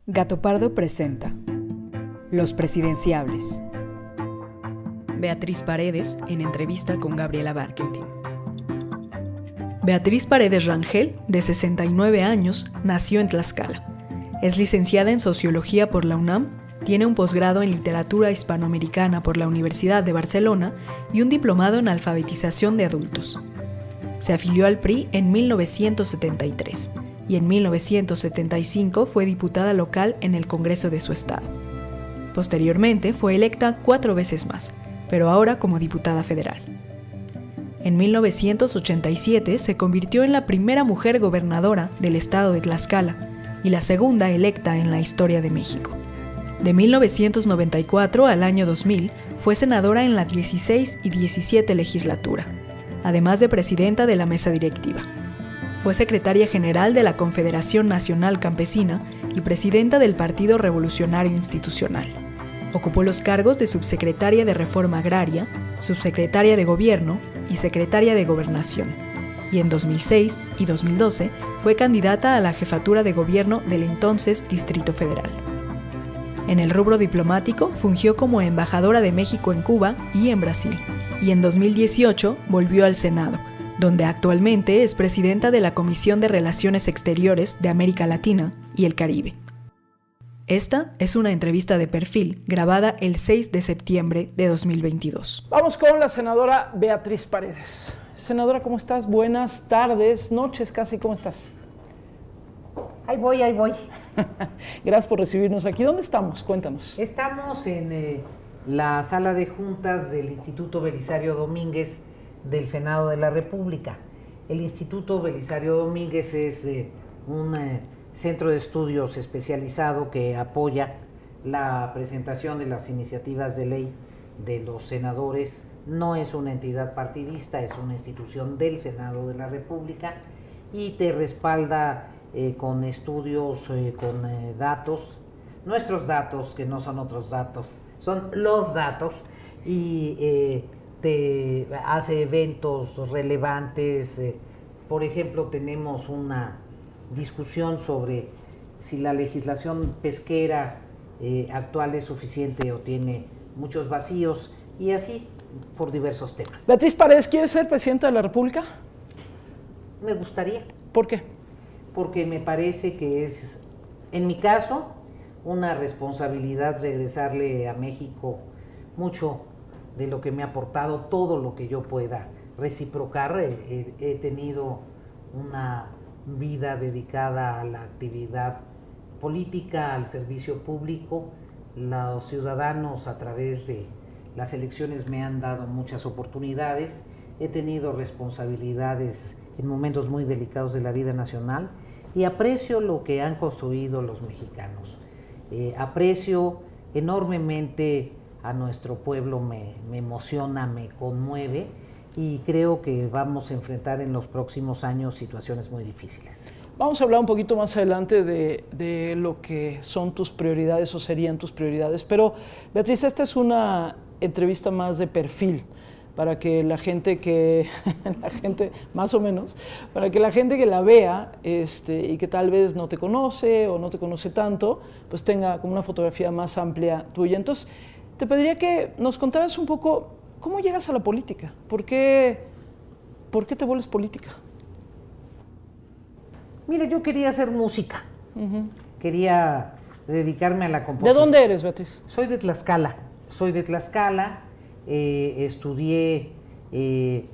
Gato Pardo presenta Los Presidenciables. Beatriz Paredes en entrevista con Gabriela Barkentin. Beatriz Paredes Rangel, de 69 años, nació en Tlaxcala. Es licenciada en Sociología por la UNAM, tiene un posgrado en Literatura Hispanoamericana por la Universidad de Barcelona y un diplomado en Alfabetización de Adultos. Se afilió al PRI en 1973 y en 1975 fue diputada local en el Congreso de su estado. Posteriormente fue electa 4 veces más, pero ahora como diputada federal. En 1987 se convirtió en la primera mujer gobernadora del estado de Tlaxcala y la segunda electa en la historia de México. De 1994 al año 2000 fue senadora en la 16 y 17 legislatura, además de presidenta de la mesa directiva. Fue secretaria general de la Confederación Nacional Campesina y presidenta del Partido Revolucionario Institucional. Ocupó los cargos de subsecretaria de Reforma Agraria, subsecretaria de Gobierno y secretaria de Gobernación. Y en 2006 y 2012 fue candidata a la jefatura de gobierno del entonces Distrito Federal. En el rubro diplomático fungió como embajadora de México en Cuba y en Brasil. Y en 2018 volvió al Senado, donde actualmente es presidenta de la Comisión de Relaciones Exteriores de América Latina y el Caribe. Esta es una entrevista de perfil grabada el 6 de septiembre de 2022. Vamos con la senadora Beatriz Paredes. Senadora, ¿cómo estás? Buenas tardes, noches casi, ¿cómo estás? Ahí voy. Gracias por recibirnos aquí. ¿Dónde estamos? Cuéntanos. Estamos en la sala de juntas del Instituto Belisario Domínguez del Senado de la República. El Instituto Belisario Domínguez es un centro de estudios especializado que apoya la presentación de las iniciativas de ley de los senadores. No es una entidad partidista, es una institución del Senado de la República y te respalda con estudios, con datos, nuestros datos, que no son otros datos, son los datos, y te hace eventos relevantes. Por ejemplo, tenemos una discusión sobre si la legislación pesquera actual es suficiente o tiene muchos vacíos, y así por diversos temas. Beatriz Paredes, ¿quieres ser presidenta de la República? Me gustaría. ¿Por qué? Porque me parece que es, en mi caso, una responsabilidad regresarle a México mucho de lo que me ha aportado, todo lo que yo pueda reciprocar. He tenido una vida dedicada a la actividad política, al servicio público. Los ciudadanos a través de las elecciones me han dado muchas oportunidades. He tenido responsabilidades en momentos muy delicados de la vida nacional y aprecio lo que han construido los mexicanos. Aprecio enormemente a nuestro pueblo, me emociona, me conmueve, y creo que vamos a enfrentar en los próximos años situaciones muy difíciles. Vamos a hablar un poquito más adelante de lo que son tus prioridades o serían tus prioridades, pero Beatriz, esta es una entrevista más de perfil, para que la gente más o menos, para que la gente que la vea y que tal vez no te conoce o no te conoce tanto, pues tenga como una fotografía más amplia tuya. Entonces, te pediría que nos contaras un poco cómo llegas a la política, ¿por qué te vuelves política? Mire, yo quería hacer música, quería dedicarme a la composición. ¿De dónde eres, Beatriz? Soy de Tlaxcala, estudié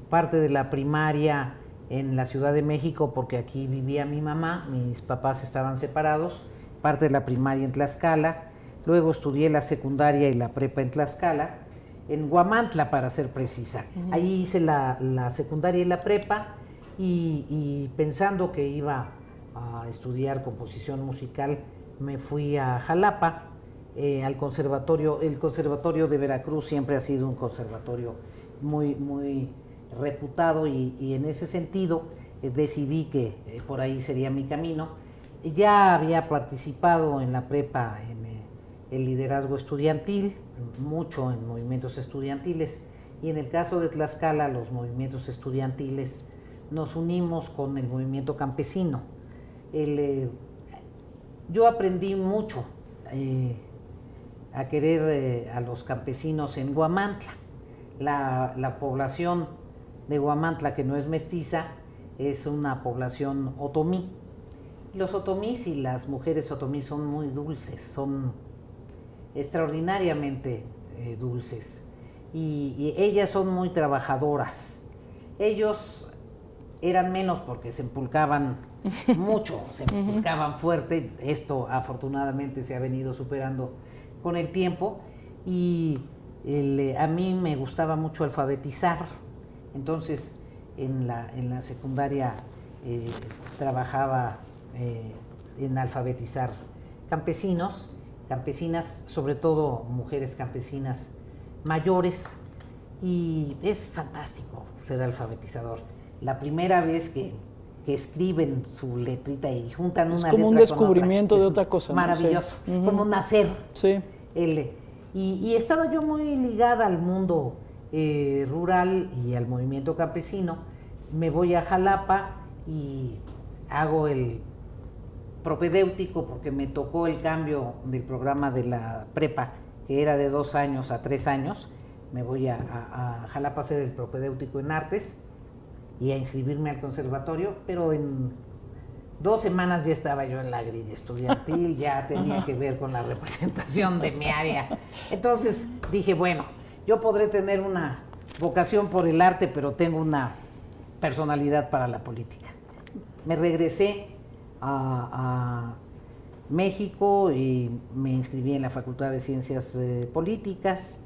parte de la primaria en la Ciudad de México porque aquí vivía mi mamá, mis papás estaban separados, parte de la primaria en Tlaxcala, luego estudié la secundaria y la prepa en Tlaxcala, en Huamantla para ser precisa. Ahí hice la secundaria y la prepa, y pensando que iba a estudiar composición musical me fui a Jalapa, al conservatorio. El conservatorio de Veracruz siempre ha sido un conservatorio muy, muy reputado, y en ese sentido decidí que por ahí sería mi camino. Ya había participado en la prepa en el liderazgo estudiantil, mucho en movimientos estudiantiles, y en el caso de Tlaxcala los movimientos estudiantiles nos unimos con el movimiento campesino. yo aprendí mucho a querer a los campesinos en Huamantla. La población de Huamantla, que no es mestiza, es una población otomí. Los otomís y las mujeres otomí son muy dulces, son extraordinariamente dulces, y ellas son muy trabajadoras. Ellos eran menos porque se empulcaban mucho, se empulcaban fuerte. Esto afortunadamente se ha venido superando con el tiempo, y a mí me gustaba mucho alfabetizar. Entonces en la secundaria trabajaba en alfabetizar campesinos, campesinas, sobre todo mujeres campesinas mayores, y es fantástico ser alfabetizador. La primera vez que escriben su letrita y juntan una letra con otra. Es como un descubrimiento de otra cosa. Maravilloso, ¿no? Sí. Es como nacer. Sí. Y estaba yo muy ligada al mundo rural y al movimiento campesino. Me voy a Jalapa y hago el propedéutico porque me tocó el cambio del programa de la prepa, que era de 2 años a 3 años. Me voy a Jalapa a hacer el propedéutico en artes y a inscribirme al conservatorio, pero en 2 semanas ya estaba yo en la grilla estudiantil, ya tenía que ver con la representación de mi área. Entonces dije, bueno, yo podré tener una vocación por el arte, pero tengo una personalidad para la política. Me regresé a México y me inscribí en la Facultad de Ciencias Políticas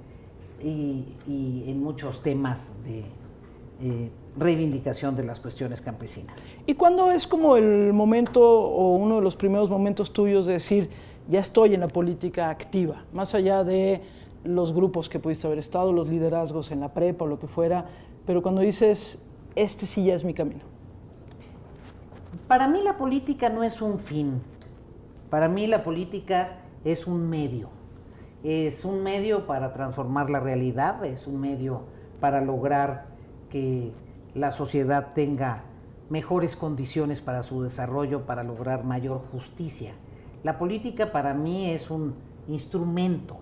y en muchos temas de reivindicación de las cuestiones campesinas. ¿Y cuándo es como el momento o uno de los primeros momentos tuyos de decir, ya estoy en la política activa, más allá de los grupos que pudiste haber estado, los liderazgos en la prepa o lo que fuera, pero cuando dices, este sí ya es mi camino? Para mí la política no es un fin, para mí la política es un medio para transformar la realidad, es un medio para lograr que la sociedad tenga mejores condiciones para su desarrollo, para lograr mayor justicia. La política para mí es un instrumento,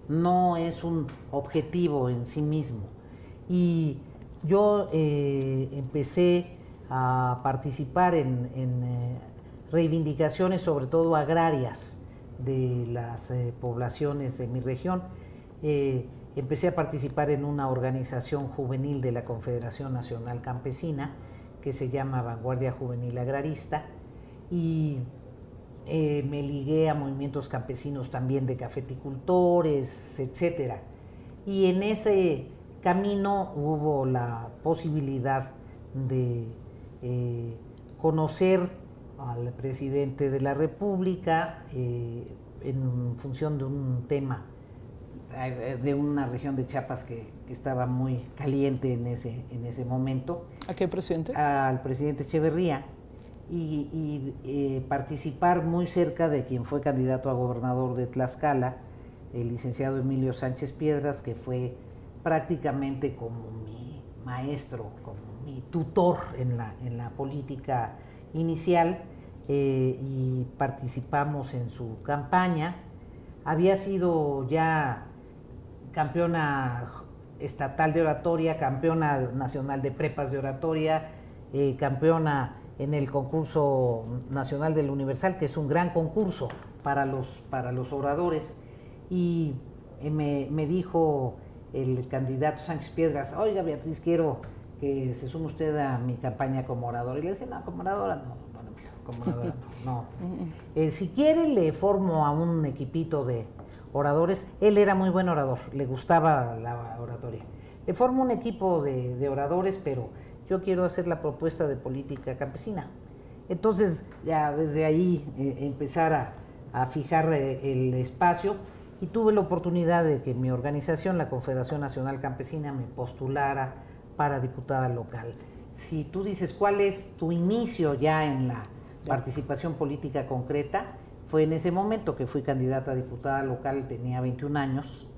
no es un objetivo en sí mismo. Y yo empecé a participar en reivindicaciones, sobre todo agrarias, de las poblaciones de mi región. Empecé a participar en una organización juvenil de la Confederación Nacional Campesina que se llama Vanguardia Juvenil Agrarista, y me ligué a movimientos campesinos también de cafeticultores, etcétera. Y en ese camino hubo la posibilidad de conocer al presidente de la República en función de un tema de una región de Chiapas que estaba muy caliente en ese momento. ¿A qué presidente? Al presidente Echeverría, y participar muy cerca de quien fue candidato a gobernador de Tlaxcala, el licenciado Emilio Sánchez Piedras, que fue prácticamente como mi maestro, como mi tutor en la política inicial, y participamos en su campaña. Había sido ya campeona estatal de oratoria, campeona nacional de prepas de oratoria, campeona en el concurso nacional del Universal, que es un gran concurso para los oradores. Y me dijo el candidato Sánchez Piedras, oiga Beatriz, quiero que se sume usted a mi campaña como oradora. Y le dije, no, como oradora no, bueno, como oradora no. Si quiere le formo a un equipito de oradores. Él era muy buen orador, le gustaba la oratoria. Le formo un equipo de oradores, pero yo quiero hacer la propuesta de política campesina. Entonces ya desde ahí empezar a fijar el espacio, y tuve la oportunidad de que mi organización, la Confederación Nacional Campesina, me postulara para diputada local. Si tú dices cuál es tu inicio ya en la participación política concreta, fue en ese momento que fui candidata a diputada local, tenía 21 años,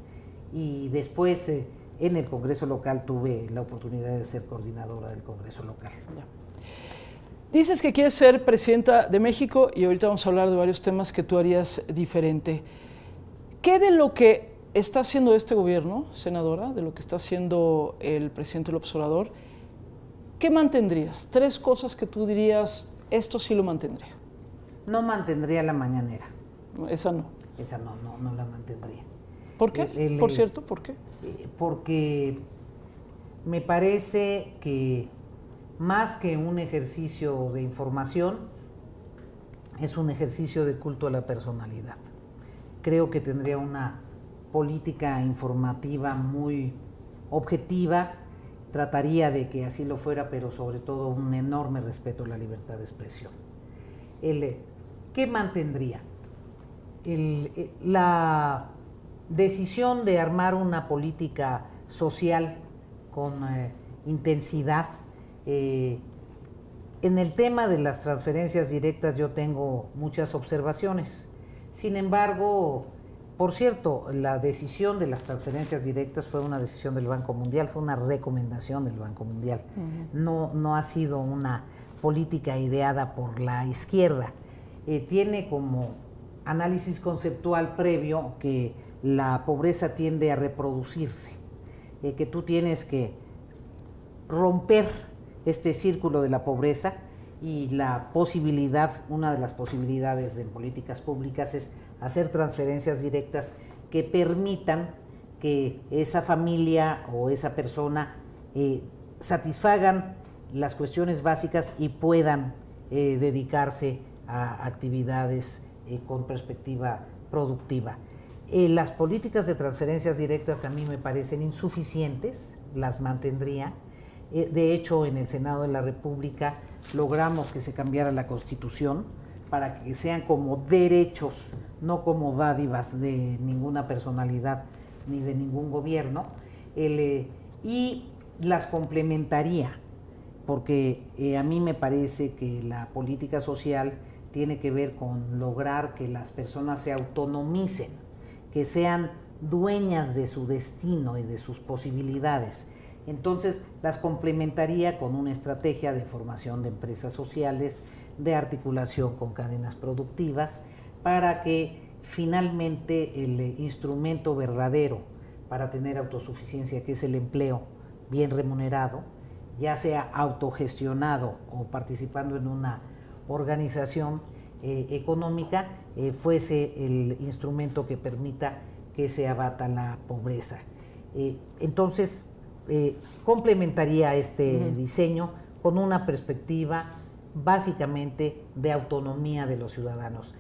y después en el Congreso local tuve la oportunidad de ser coordinadora del Congreso local. Dices que quieres ser presidenta de México y ahorita vamos a hablar de varios temas que tú harías diferente. ¿Qué de lo que está haciendo este gobierno, senadora, de lo que está haciendo el presidente López Obrador, qué mantendrías? 3 cosas que tú dirías, esto sí lo mantendría. No mantendría la mañanera. Esa no. Esa no la mantendría. ¿Por qué? Por cierto, ¿por qué? Porque me parece que más que un ejercicio de información, es un ejercicio de culto a la personalidad. Creo que tendría una política informativa muy objetiva, trataría de que así lo fuera, pero sobre todo un enorme respeto a la libertad de expresión. ¿Qué mantendría? La decisión de armar una política social con intensidad. En el tema de las transferencias directas yo tengo muchas observaciones. Sin embargo, por cierto, la decisión de las transferencias directas fue una decisión del Banco Mundial, fue una recomendación del Banco Mundial. No ha sido una política ideada por la izquierda. Tiene como análisis conceptual previo que la pobreza tiende a reproducirse, que tú tienes que romper este círculo de la pobreza, y la posibilidad, una de las posibilidades en políticas públicas es hacer transferencias directas que permitan que esa familia o esa persona satisfagan las cuestiones básicas y puedan dedicarse a actividades con perspectiva productiva. Las políticas de transferencias directas a mí me parecen insuficientes, las mantendría. De hecho, en el Senado de la República logramos que se cambiara la Constitución para que sean como derechos, no como dádivas de ninguna personalidad ni de ningún gobierno, y las complementaría, porque a mí me parece que la política social tiene que ver con lograr que las personas se autonomicen, que sean dueñas de su destino y de sus posibilidades. Entonces las complementaría con una estrategia de formación de empresas sociales, de articulación con cadenas productivas, para que finalmente el instrumento verdadero para tener autosuficiencia, que es el empleo bien remunerado, ya sea autogestionado o participando en una organización económica, fuese el instrumento que permita que se abata la pobreza. Entonces, complementaría este diseño con una perspectiva básicamente de autonomía de los ciudadanos.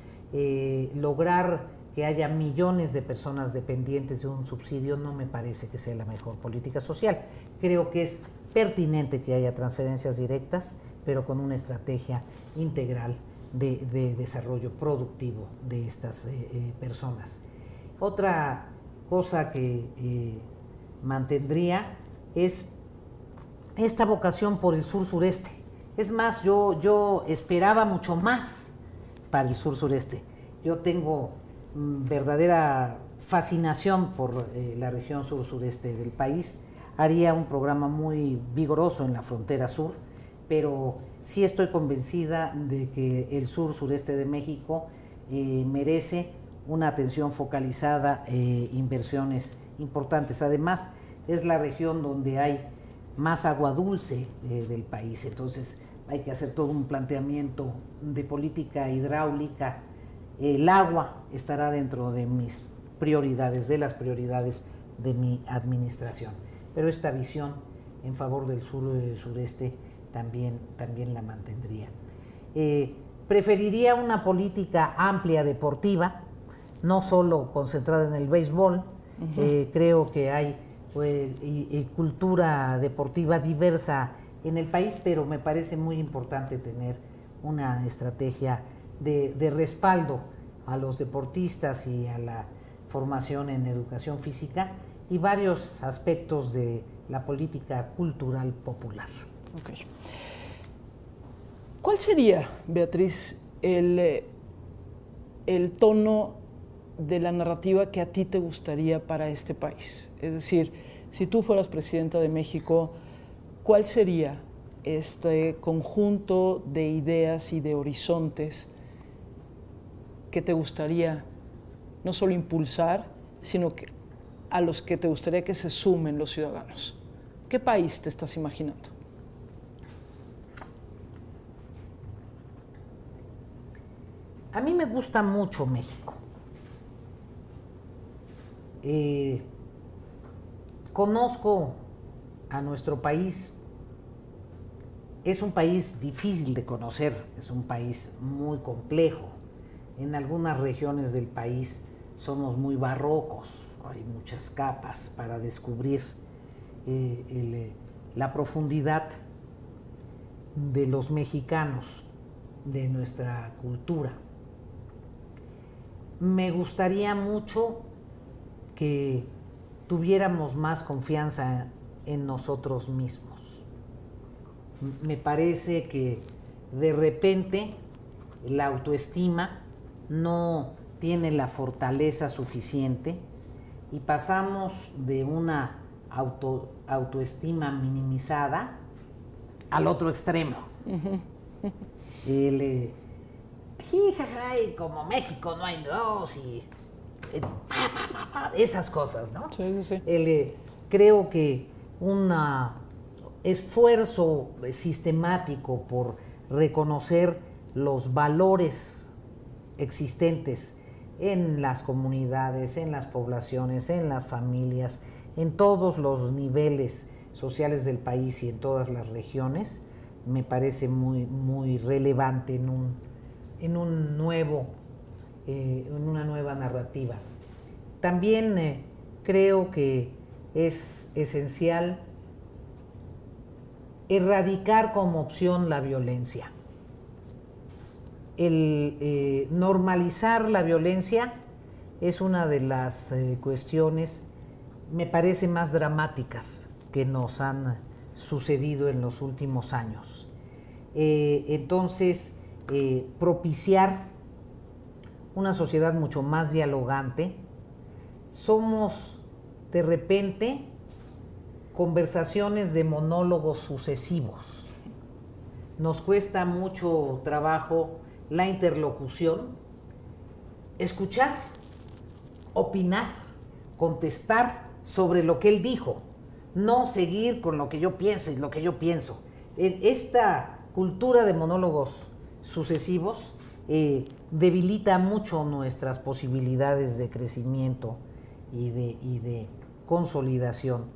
Lograr que haya millones de personas dependientes de un subsidio no me parece que sea la mejor política social. Creo que es pertinente que haya transferencias directas, pero con una estrategia integral de desarrollo productivo de estas personas. Otra cosa que mantendría es esta vocación por el sur-sureste. Es más, yo esperaba mucho más para el sur-sureste. Yo tengo verdadera fascinación por la región sur-sureste del país. Haría un programa muy vigoroso en la frontera sur, pero sí estoy convencida de que el sur-sureste de México merece una atención focalizada, inversiones importantes. Además, es la región donde hay más agua dulce del país, entonces hay que hacer todo un planteamiento de política hidráulica. El agua estará dentro de mis prioridades, de las prioridades de mi administración, pero esta visión en favor del sur-sureste también la mantendría. Preferiría una política amplia deportiva, no solo concentrada en el béisbol. Creo que hay cultura deportiva diversa en el país, pero me parece muy importante tener una estrategia de respaldo a los deportistas y a la formación en educación física y varios aspectos de la política cultural popular. Okay. ¿Cuál sería, Beatriz, el tono de la narrativa que a ti te gustaría para este país? Es decir, si tú fueras presidenta de México, ¿cuál sería este conjunto de ideas y de horizontes que te gustaría no solo impulsar, sino que a los que te gustaría que se sumen los ciudadanos? ¿Qué país te estás imaginando? A mí me gusta mucho México. Conozco a nuestro país. Es un país difícil de conocer, es un país muy complejo. En algunas regiones del país somos muy barrocos, hay muchas capas para descubrir la profundidad de los mexicanos, de nuestra cultura. Me gustaría mucho que tuviéramos más confianza en nosotros mismos. Me parece que de repente la autoestima no tiene la fortaleza suficiente y pasamos de una autoestima minimizada al otro extremo. Y como México no hay dos y esas cosas, ¿no? Sí, sí, sí. Creo que un esfuerzo sistemático por reconocer los valores existentes en las comunidades, en las poblaciones, en las familias, en todos los niveles sociales del país y en todas las regiones, me parece muy, muy relevante en una nueva narrativa. También creo que es esencial erradicar como opción la violencia. El normalizar la violencia es una de las cuestiones, me parece, más dramáticas que nos han sucedido en los últimos años. Entonces, propiciar una sociedad mucho más dialogante. Somos, de repente, conversaciones de monólogos sucesivos. Nos cuesta mucho trabajo la interlocución, escuchar, opinar, contestar sobre lo que él dijo, no seguir con lo que yo pienso y lo que yo pienso. Esta cultura de monólogos sucesivos debilita mucho nuestras posibilidades de crecimiento y de consolidación.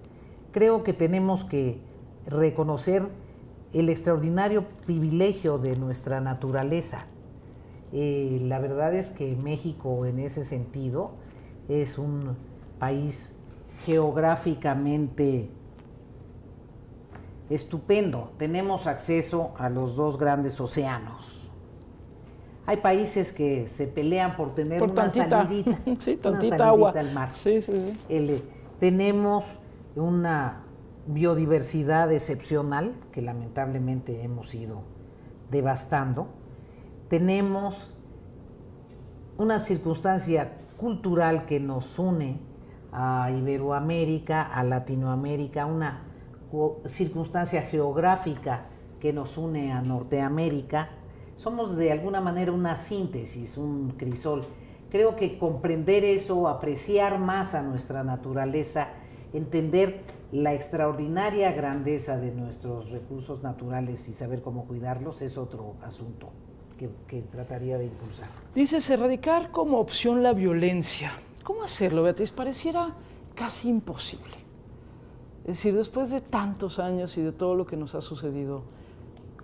Creo que tenemos que reconocer el extraordinario privilegio de nuestra naturaleza. La verdad es que México, en ese sentido, es un país geográficamente estupendo. Tenemos acceso a los dos grandes océanos. Hay países que se pelean por tener una salidita, sí, tantita una salidita agua al mar. Sí, sí, sí. Tenemos una biodiversidad excepcional que lamentablemente hemos ido devastando. Tenemos una circunstancia cultural que nos une a Iberoamérica, a Latinoamérica, una circunstancia geográfica que nos une a Norteamérica. Somos de alguna manera una síntesis, un crisol. Creo que comprender eso, apreciar más a nuestra naturaleza, entender la extraordinaria grandeza de nuestros recursos naturales y saber cómo cuidarlos es otro asunto que trataría de impulsar. Dices erradicar como opción la violencia. ¿Cómo hacerlo, Beatriz? Pareciera casi imposible. Es decir, después de tantos años y de todo lo que nos ha sucedido,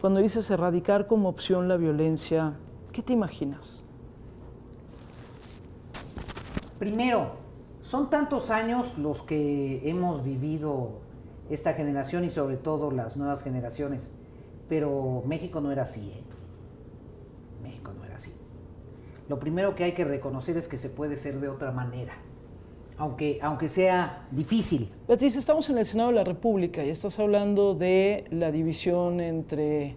cuando dices erradicar como opción la violencia, ¿qué te imaginas? Primero, son tantos años los que hemos vivido esta generación y sobre todo las nuevas generaciones, pero México no era así, ¿eh? México no era así. Lo primero que hay que reconocer es que se puede ser de otra manera, aunque sea difícil. Beatriz, estamos en el Senado de la República y estás hablando de la división entre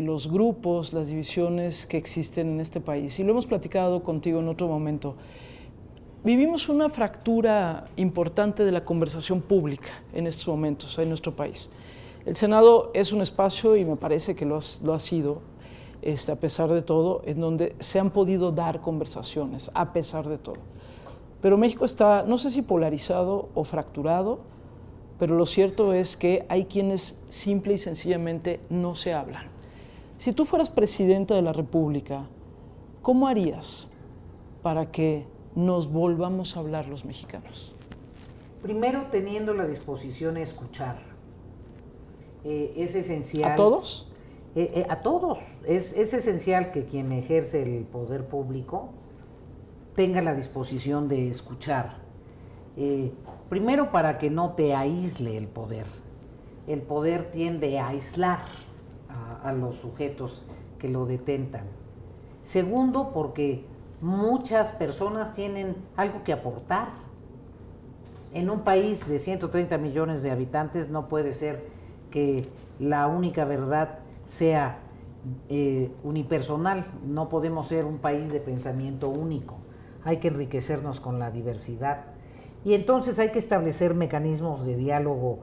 los grupos, las divisiones que existen en este país. Y lo hemos platicado contigo en otro momento. Vivimos una fractura importante de la conversación pública en estos momentos en nuestro país. El Senado es un espacio, y me parece que lo ha sido, a pesar de todo, en donde se han podido dar conversaciones, a pesar de todo. Pero México está, no sé si polarizado o fracturado, pero lo cierto es que hay quienes simple y sencillamente no se hablan. Si tú fueras presidenta de la República, ¿cómo harías para que nos volvamos a hablar los mexicanos? Primero, teniendo la disposición a escuchar. Es esencial. ¿A todos? A todos. Es esencial que quien ejerce el poder público tenga la disposición de escuchar. Primero, para que no te aísle el poder. El poder tiende a aislar a los sujetos que lo detentan. Segundo, porque muchas personas tienen algo que aportar. En un país de 130 millones de habitantes no puede ser que la única verdad sea unipersonal. No podemos ser un país de pensamiento único. Hay que enriquecernos con la diversidad. Y entonces hay que establecer mecanismos de diálogo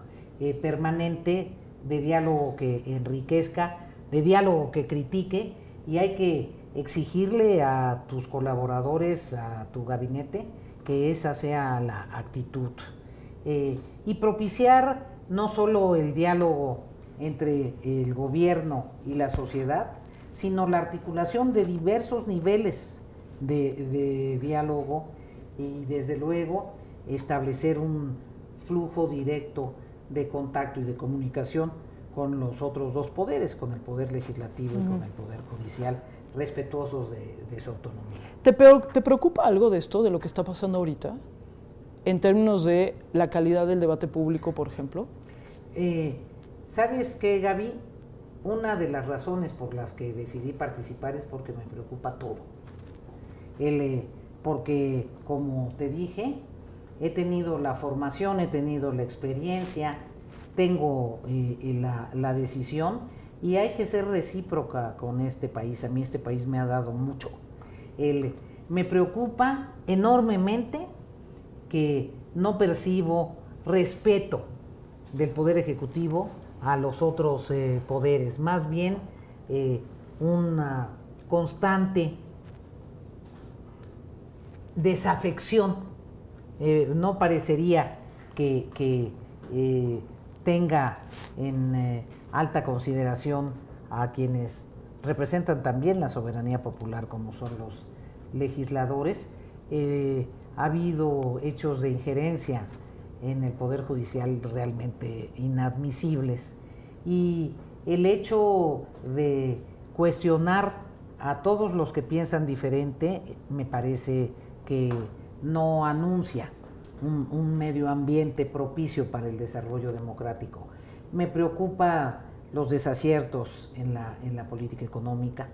permanente, de diálogo que enriquezca, de diálogo que critique, y hay que exigirle a tus colaboradores, a tu gabinete, que esa sea la actitud. Y propiciar no solo el diálogo entre el gobierno y la sociedad, sino la articulación de diversos niveles de diálogo y, desde luego, establecer un flujo directo de contacto y de comunicación con los otros dos poderes, con el poder legislativo y con el poder judicial, respetuosos de su autonomía. ¿Te preocupa algo de esto, de lo que está pasando ahorita, en términos de la calidad del debate público, por ejemplo? ¿Sabes qué, Gaby? Una de las razones por las que decidí participar es porque me preocupa todo. Porque, como te dije, he tenido la formación, he tenido la experiencia, tengo la decisión, y hay que ser recíproca con este país. A mí este país me ha dado mucho. Me preocupa enormemente que no percibo respeto del Poder Ejecutivo a los otros poderes, más bien una constante desafección. No parecería que tenga en alta consideración a quienes representan también la soberanía popular, como son los legisladores. Ha habido hechos de injerencia en el Poder Judicial realmente inadmisibles, y el hecho de cuestionar a todos los que piensan diferente me parece que no anuncia un medio ambiente propicio para el desarrollo democrático. Me preocupa los desaciertos en la política económica.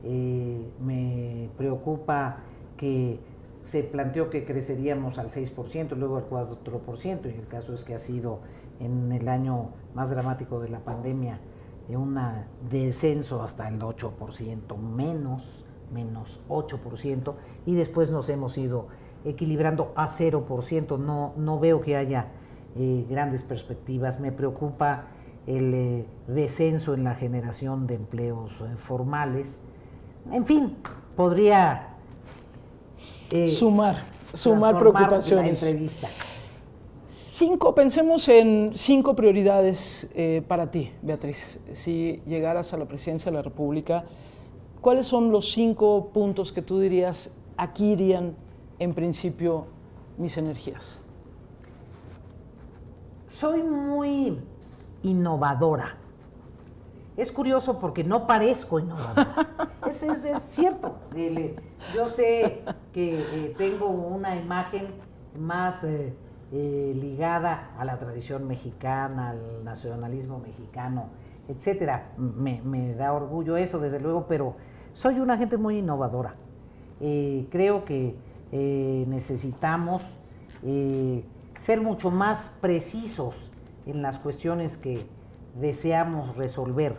Me preocupa que se planteó que creceríamos al 6%, luego al 4%, y el caso es que ha sido, en el año más dramático de la pandemia, un descenso hasta el 8%, menos 8%, y después nos hemos ido equilibrando a 0%. No veo que haya grandes perspectivas. Me preocupa el descenso en la generación de empleos formales. En fin, podría sumar preocupaciones. La entrevista. Pensemos en 5 prioridades para ti, Beatriz. Si llegaras a la presidencia de la República, ¿cuáles son los 5 puntos que tú dirías, aquí irían en principio mis energías? Soy muy innovadora. Es curioso porque no parezco innovadora. Es cierto. Yo sé que tengo una imagen más ligada a la tradición mexicana, al nacionalismo mexicano, etcétera. Me da orgullo eso, desde luego, pero soy una gente muy innovadora. Creo que necesitamos ser mucho más precisos en las cuestiones que deseamos resolver.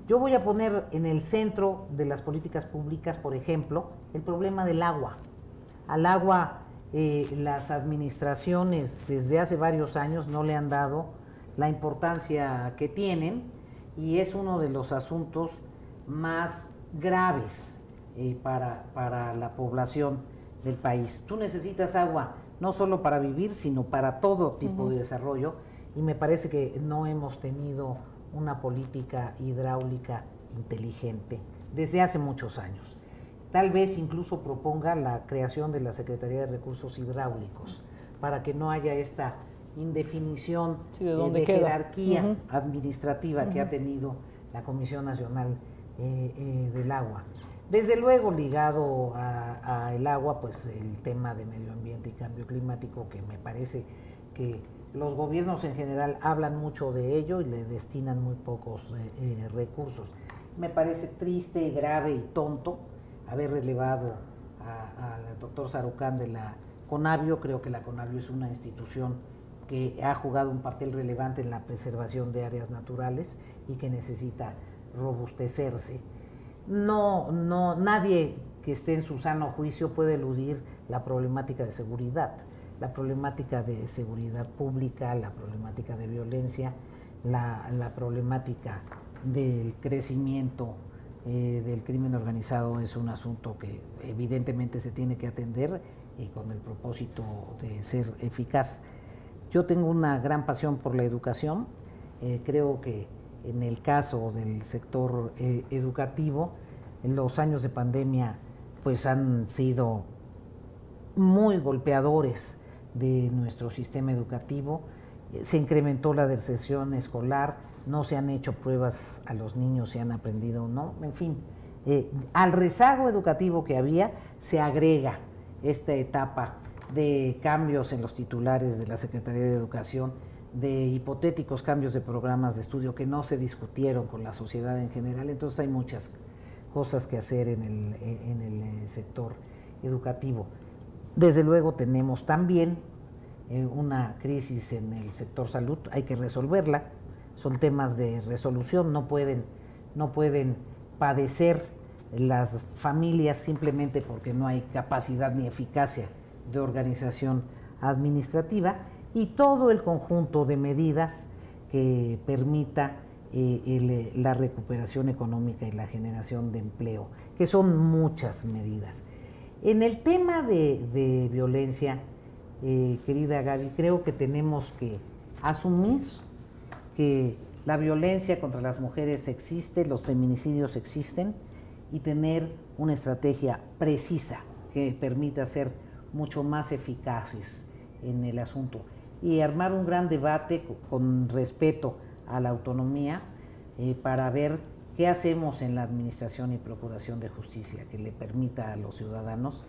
Yo voy a poner en el centro de las políticas públicas, por ejemplo, el problema del agua. Al agua, las administraciones desde hace varios años no le han dado la importancia que tienen y es uno de los asuntos más graves para la población del país. Tú necesitas agua no solo para vivir, sino para todo tipo de desarrollo y me parece que no hemos tenido una política hidráulica inteligente desde hace muchos años. Tal vez incluso proponga la creación de la Secretaría de Recursos Hidráulicos para que no haya esta indefinición de jerarquía administrativa que ha tenido la Comisión Nacional del Agua. Desde luego ligado a el agua, pues el tema de medio ambiente y cambio climático, que me parece que los gobiernos en general hablan mucho de ello y le destinan muy pocos recursos. Me parece triste, grave y tonto haber relevado al doctor Sarucán de la CONABIO. Creo que la CONABIO es una institución que ha jugado un papel relevante en la preservación de áreas naturales y que necesita robustecerse. Nadie que esté en su sano juicio puede eludir la problemática de seguridad pública, la problemática de violencia, la problemática del crecimiento del crimen organizado es un asunto que evidentemente se tiene que atender con el propósito de ser eficaz. Yo tengo una gran pasión por la educación, creo que en el caso del sector educativo, en los años de pandemia pues han sido muy golpeadores de nuestro sistema educativo. Se incrementó la deserción escolar, no se han hecho pruebas a los niños si han aprendido o no, en fin, al rezago educativo que había se agrega esta etapa de cambios en los titulares de la Secretaría de Educación, de hipotéticos cambios de programas de estudio que no se discutieron con la sociedad en general. Entonces hay muchas cosas que hacer en el sector educativo. Desde luego tenemos también una crisis en el sector salud, hay que resolverla, son temas de resolución, no pueden padecer las familias simplemente porque no hay capacidad ni eficacia de organización administrativa, y todo el conjunto de medidas que permita la recuperación económica y la generación de empleo, que son muchas medidas. En el tema de violencia, querida Gaby, creo que tenemos que asumir que la violencia contra las mujeres existe, los feminicidios existen, y tener una estrategia precisa que permita ser mucho más eficaces en el asunto y armar un gran debate con respeto a la autonomía para ver qué hacemos en la administración y procuración de justicia que le permita a los ciudadanos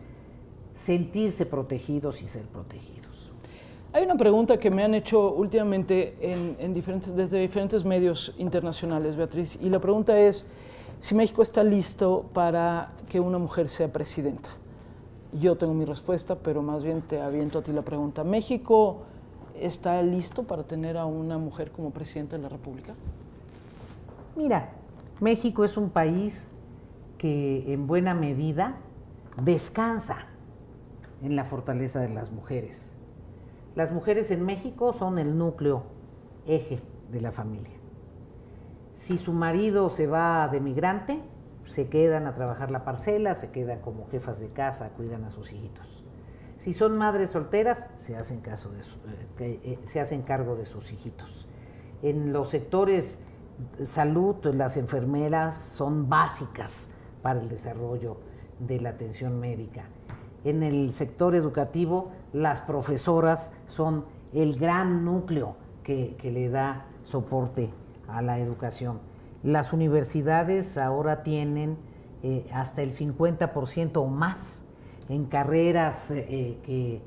sentirse protegidos y ser protegidos. Hay una pregunta que me han hecho últimamente desde diferentes medios internacionales, Beatriz, y la pregunta es si México está listo para que una mujer sea presidenta. Yo tengo mi respuesta, pero más bien te aviento a ti la pregunta. ¿México está listo para tener a una mujer como presidenta de la República? Mira, México es un país que en buena medida descansa en la fortaleza de las mujeres. Las mujeres en México son el núcleo, eje de la familia. Si su marido se va de migrante, se quedan a trabajar la parcela, se quedan como jefas de casa, cuidan a sus hijitos. Si son madres solteras, se hacen cargo de sus hijitos. En los sectores salud, las enfermeras son básicas para el desarrollo de la atención médica. En el sector educativo, las profesoras son el gran núcleo que le da soporte a la educación. Las universidades ahora tienen hasta el 50% o más en carreras que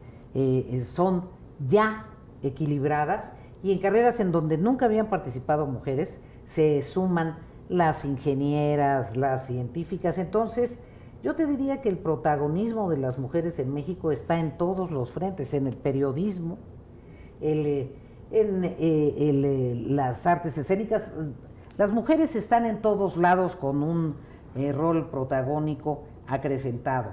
son ya equilibradas, y en carreras en donde nunca habían participado mujeres se suman las ingenieras, las científicas. Entonces, yo te diría que el protagonismo de las mujeres en México está en todos los frentes, en el periodismo, las artes escénicas. Las mujeres están en todos lados con un rol protagónico acrecentado.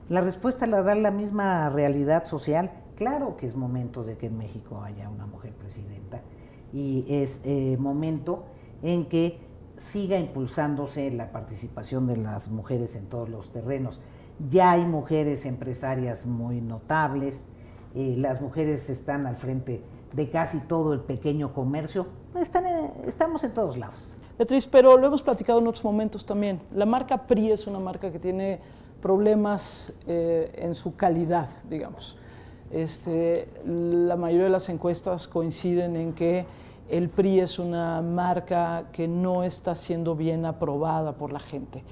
La respuesta la da la misma realidad social. claro que es momento de que en México haya una mujer presidenta y es momento en que siga impulsándose la participación de las mujeres en todos los terrenos. Ya hay mujeres empresarias muy notables, las mujeres están al frente de casi todo el pequeño comercio, estamos en todos lados. Beatriz, pero lo hemos platicado en otros momentos también. La marca PRI es una marca que tiene problemas en su calidad, digamos. La mayoría de las encuestas coinciden en que el PRI es una marca que no está siendo bien aprobada por la gente.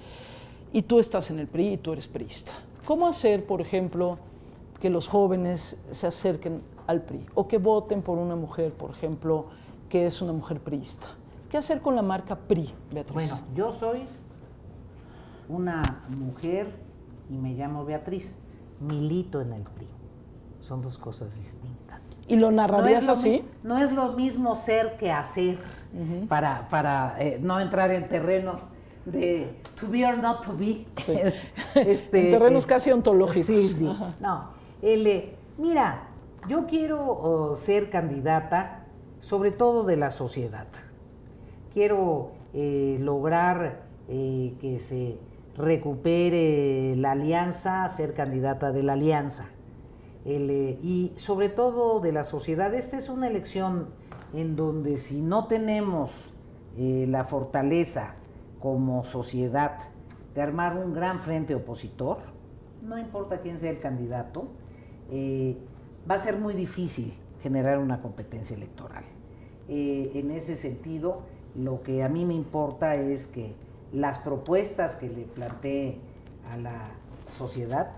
Y tú estás en el PRI y tú eres priista. ¿Cómo hacer, por ejemplo, que los jóvenes se acerquen al PRI o que voten por una mujer, por ejemplo, que es una mujer priista? ¿Qué hacer con la marca PRI, Beatriz? Bueno, yo soy una mujer y me llamo Beatriz, milito en el PRI. Son dos cosas distintas. ¿Y lo narrarías así? No es lo mismo ser que hacer, para no entrar en terrenos de to be or not to be. Sí. En terrenos casi ontológicos. Sí. Ajá. No, mira, yo quiero ser candidata, sobre todo de la sociedad. Quiero lograr que se recupere la alianza, ser candidata de la alianza. Y sobre todo de la sociedad. Esta es una elección en donde si no tenemos la fortaleza como sociedad de armar un gran frente opositor, no importa quién sea el candidato, va a ser muy difícil generar una competencia electoral. En ese sentido, lo que a mí me importa es que las propuestas que le planteé a la sociedad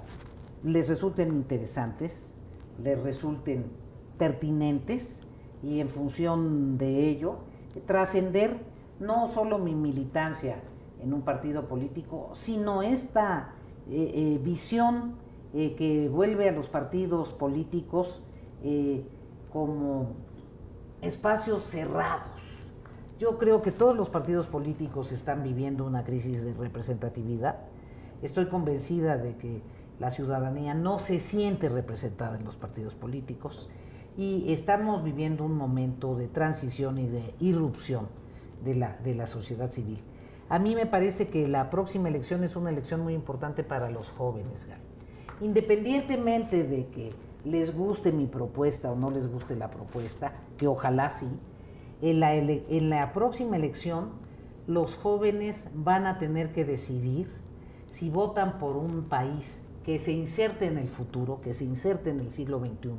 les resulten interesantes, les resulten pertinentes y en función de ello trascender no solo mi militancia en un partido político, sino esta visión que vuelve a los partidos políticos como espacios cerrados. Yo creo que todos los partidos políticos están viviendo una crisis de representatividad. Estoy convencida de que la ciudadanía no se siente representada en los partidos políticos y estamos viviendo un momento de transición y de irrupción de la sociedad civil. A mí me parece que la próxima elección es una elección muy importante para los jóvenes, Gaby. Independientemente de que les guste mi propuesta o no les guste la propuesta, que ojalá sí, en la próxima elección los jóvenes van a tener que decidir si votan por un país que se inserte en el futuro, que se inserte en el siglo XXI,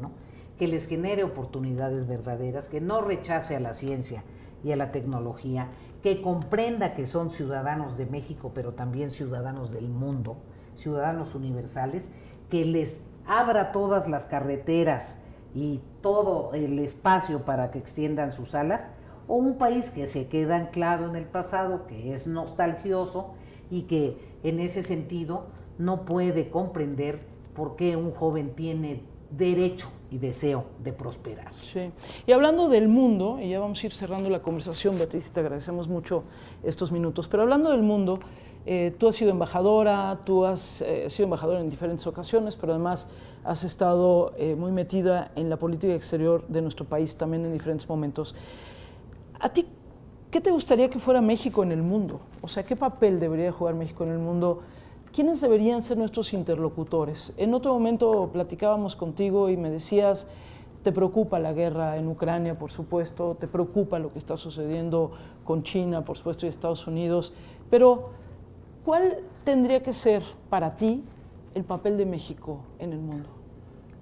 que les genere oportunidades verdaderas, que no rechace a la ciencia y a la tecnología, que comprenda que son ciudadanos de México, pero también ciudadanos del mundo, ciudadanos universales, que les abra todas las carreteras y todo el espacio para que extiendan sus alas, o un país que se queda anclado en el pasado, que es nostalgioso y que en ese sentido no puede comprender por qué un joven tiene derecho y deseo de prosperar. Sí. Y hablando del mundo, y ya vamos a ir cerrando la conversación, Beatriz, te agradecemos mucho estos minutos, pero hablando del mundo, tú has sido embajadora, sido embajadora en diferentes ocasiones, pero además has estado muy metida en la política exterior de nuestro país también en diferentes momentos. ¿A ti qué te gustaría que fuera México en el mundo? O sea, ¿qué papel debería jugar México en el mundo? ¿Quiénes deberían ser nuestros interlocutores? En otro momento platicábamos contigo y me decías, te preocupa la guerra en Ucrania, por supuesto, te preocupa lo que está sucediendo con China, por supuesto, y Estados Unidos, pero ¿cuál tendría que ser para ti el papel de México en el mundo?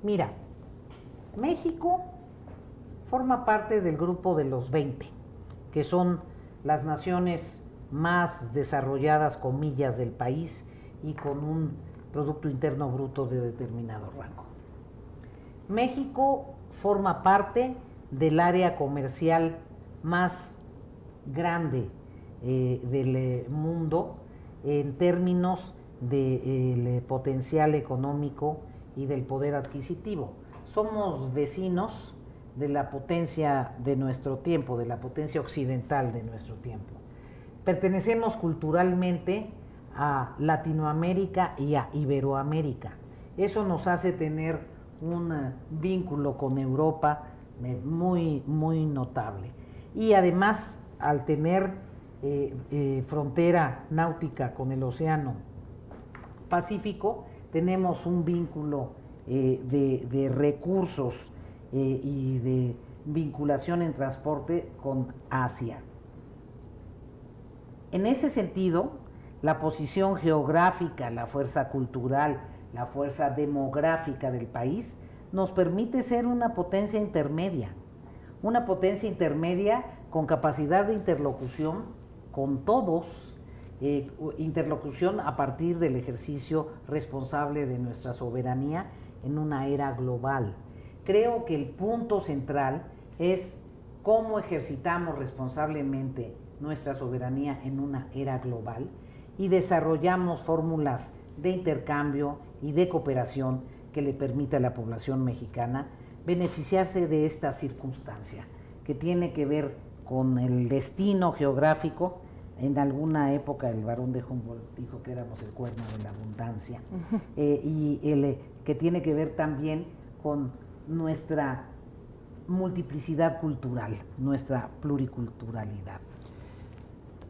Mira, México forma parte del grupo de los 20, que son las naciones más desarrolladas, comillas, del país, y con un Producto Interno Bruto de determinado rango. México forma parte del área comercial más grande del mundo en términos del potencial económico y del poder adquisitivo. Somos vecinos de la potencia de nuestro tiempo, de la potencia occidental de nuestro tiempo. Pertenecemos culturalmente a Latinoamérica y a Iberoamérica. Eso nos hace tener un vínculo con Europa muy, muy notable. Y además, al tener frontera náutica con el Océano Pacífico, tenemos un vínculo de recursos y de vinculación en transporte con Asia. En ese sentido, la posición geográfica, la fuerza cultural, la fuerza demográfica del país nos permite ser una potencia intermedia con capacidad de interlocución con todos, interlocución a partir del ejercicio responsable de nuestra soberanía en una era global. Creo que el punto central es cómo ejercitamos responsablemente nuestra soberanía en una era global y desarrollamos fórmulas de intercambio y de cooperación que le permita a la población mexicana beneficiarse de esta circunstancia, que tiene que ver con el destino geográfico. En alguna época el barón de Humboldt dijo que éramos el cuerno de la abundancia, que tiene que ver también con nuestra multiplicidad cultural, nuestra pluriculturalidad.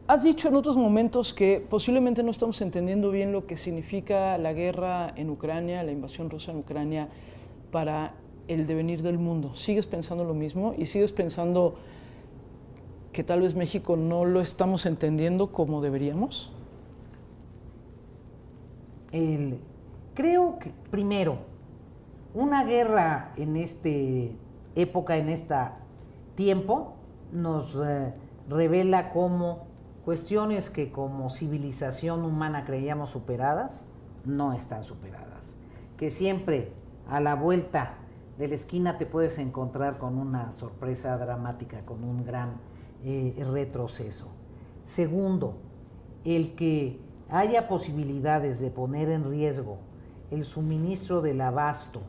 Has dicho en otros momentos que posiblemente no estamos entendiendo bien lo que significa la guerra en Ucrania, la invasión rusa en Ucrania, para el devenir del mundo. ¿Sigues pensando lo mismo? ¿Y sigues pensando que tal vez México no lo estamos entendiendo como deberíamos? Creo que, primero, una guerra en esta época, en este tiempo, nos revela cómo cuestiones que como civilización humana creíamos superadas, no están superadas. Que siempre a la vuelta de la esquina te puedes encontrar con una sorpresa dramática, con un gran retroceso. Segundo, el que haya posibilidades de poner en riesgo el suministro del abasto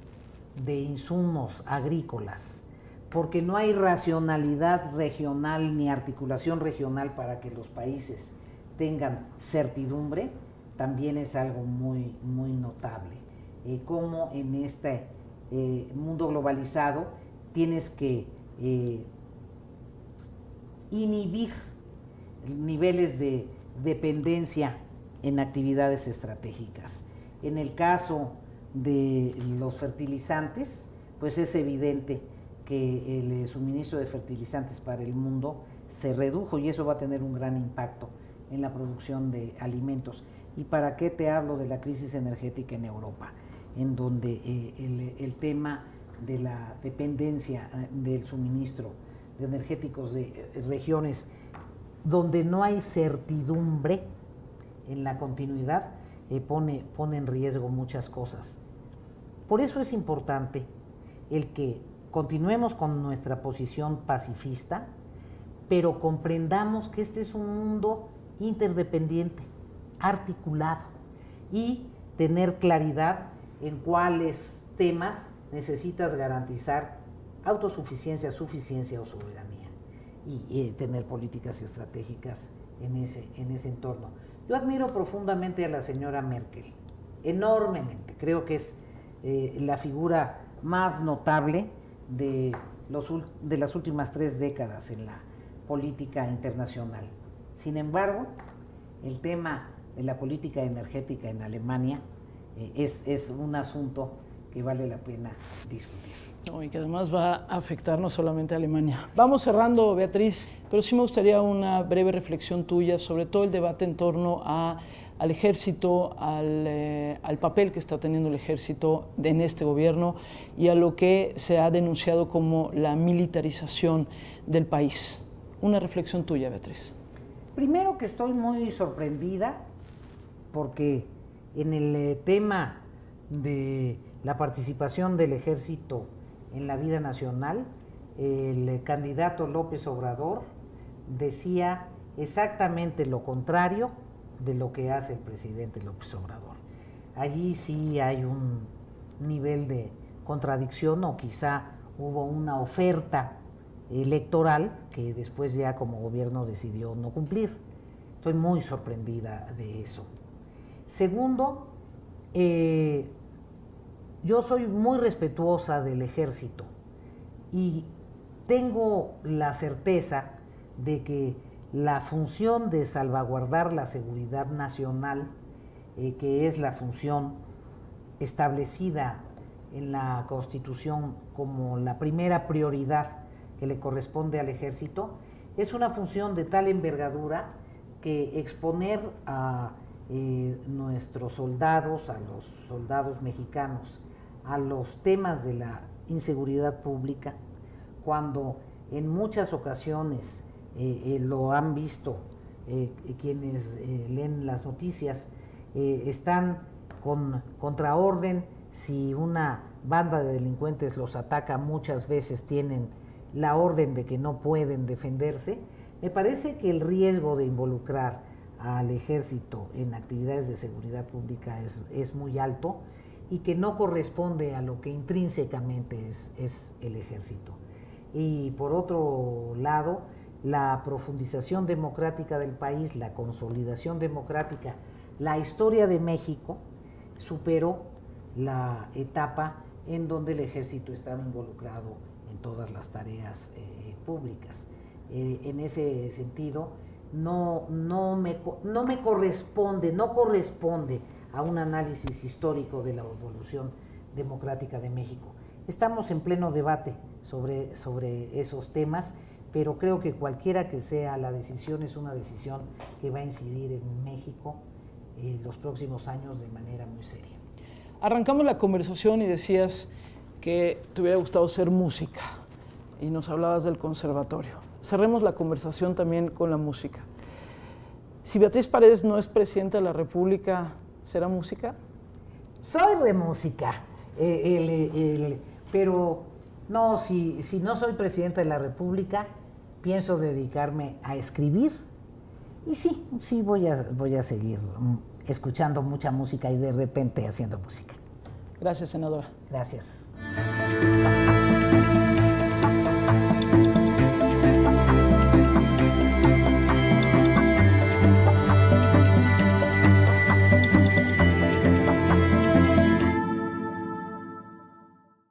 de insumos agrícolas, porque no hay racionalidad regional ni articulación regional para que los países tengan certidumbre, también es algo muy, muy notable. Cómo en este mundo globalizado tienes que inhibir niveles de dependencia en actividades estratégicas. En el caso de los fertilizantes, pues es evidente que el suministro de fertilizantes para el mundo se redujo y eso va a tener un gran impacto en la producción de alimentos. ¿Y para qué te hablo de la crisis energética en Europa? En donde el tema de la dependencia del suministro de energéticos de regiones donde no hay certidumbre en la continuidad, pone en riesgo muchas cosas. Por eso es importante el que continuemos con nuestra posición pacifista, pero comprendamos que este es un mundo interdependiente, articulado, y tener claridad en cuáles temas necesitas garantizar autosuficiencia, suficiencia o soberanía, y tener políticas estratégicas en ese entorno. Yo admiro profundamente a la señora Merkel, enormemente. Creo que es la figura más notable de las últimas 3 décadas en la política internacional. Sin embargo, el tema de la política energética en Alemania es un asunto que vale la pena discutir. Y que además va a afectar no solamente a Alemania. Vamos cerrando, Beatriz, pero sí me gustaría una breve reflexión tuya sobre todo el debate en torno al ejército, al papel que está teniendo el ejército en este gobierno y a lo que se ha denunciado como la militarización del país. Una reflexión tuya, Beatriz. Primero, que estoy muy sorprendida porque en el tema de la participación del ejército en la vida nacional, el candidato López Obrador decía exactamente lo contrario de lo que hace el presidente López Obrador. Allí sí hay un nivel de contradicción, o quizá hubo una oferta electoral que después ya como gobierno decidió no cumplir. Estoy muy sorprendida de eso. Segundo, yo soy muy respetuosa del ejército y tengo la certeza de que la función de salvaguardar la seguridad nacional, que es la función establecida en la Constitución como la primera prioridad que le corresponde al ejército, es una función de tal envergadura que exponer a nuestros soldados, a los soldados mexicanos, a los temas de la inseguridad pública, cuando en muchas ocasiones lo han visto quienes leen las noticias, están con contraorden. Si una banda de delincuentes los ataca, muchas veces tienen la orden de que no pueden defenderse. Me parece que el riesgo de involucrar al ejército en actividades de seguridad pública es muy alto y que no corresponde a lo que intrínsecamente es el ejército. Y por otro lado, la profundización democrática del país, la consolidación democrática, la historia de México superó la etapa en donde el ejército estaba involucrado en todas las tareas públicas. En ese sentido, no corresponde a un análisis histórico de la evolución democrática de México. Estamos en pleno debate sobre esos temas, pero creo que cualquiera que sea la decisión es una decisión que va a incidir en México en los próximos años de manera muy seria. Arrancamos la conversación y decías que te hubiera gustado ser música y nos hablabas del conservatorio. Cerremos la conversación también con la música. Si Beatriz Paredes no es presidenta de la República, ¿será música? Soy de música, pero no, si no soy presidenta de la República, pienso dedicarme a escribir. Y sí voy a seguir escuchando mucha música y de repente haciendo música. Gracias, senadora. Gracias.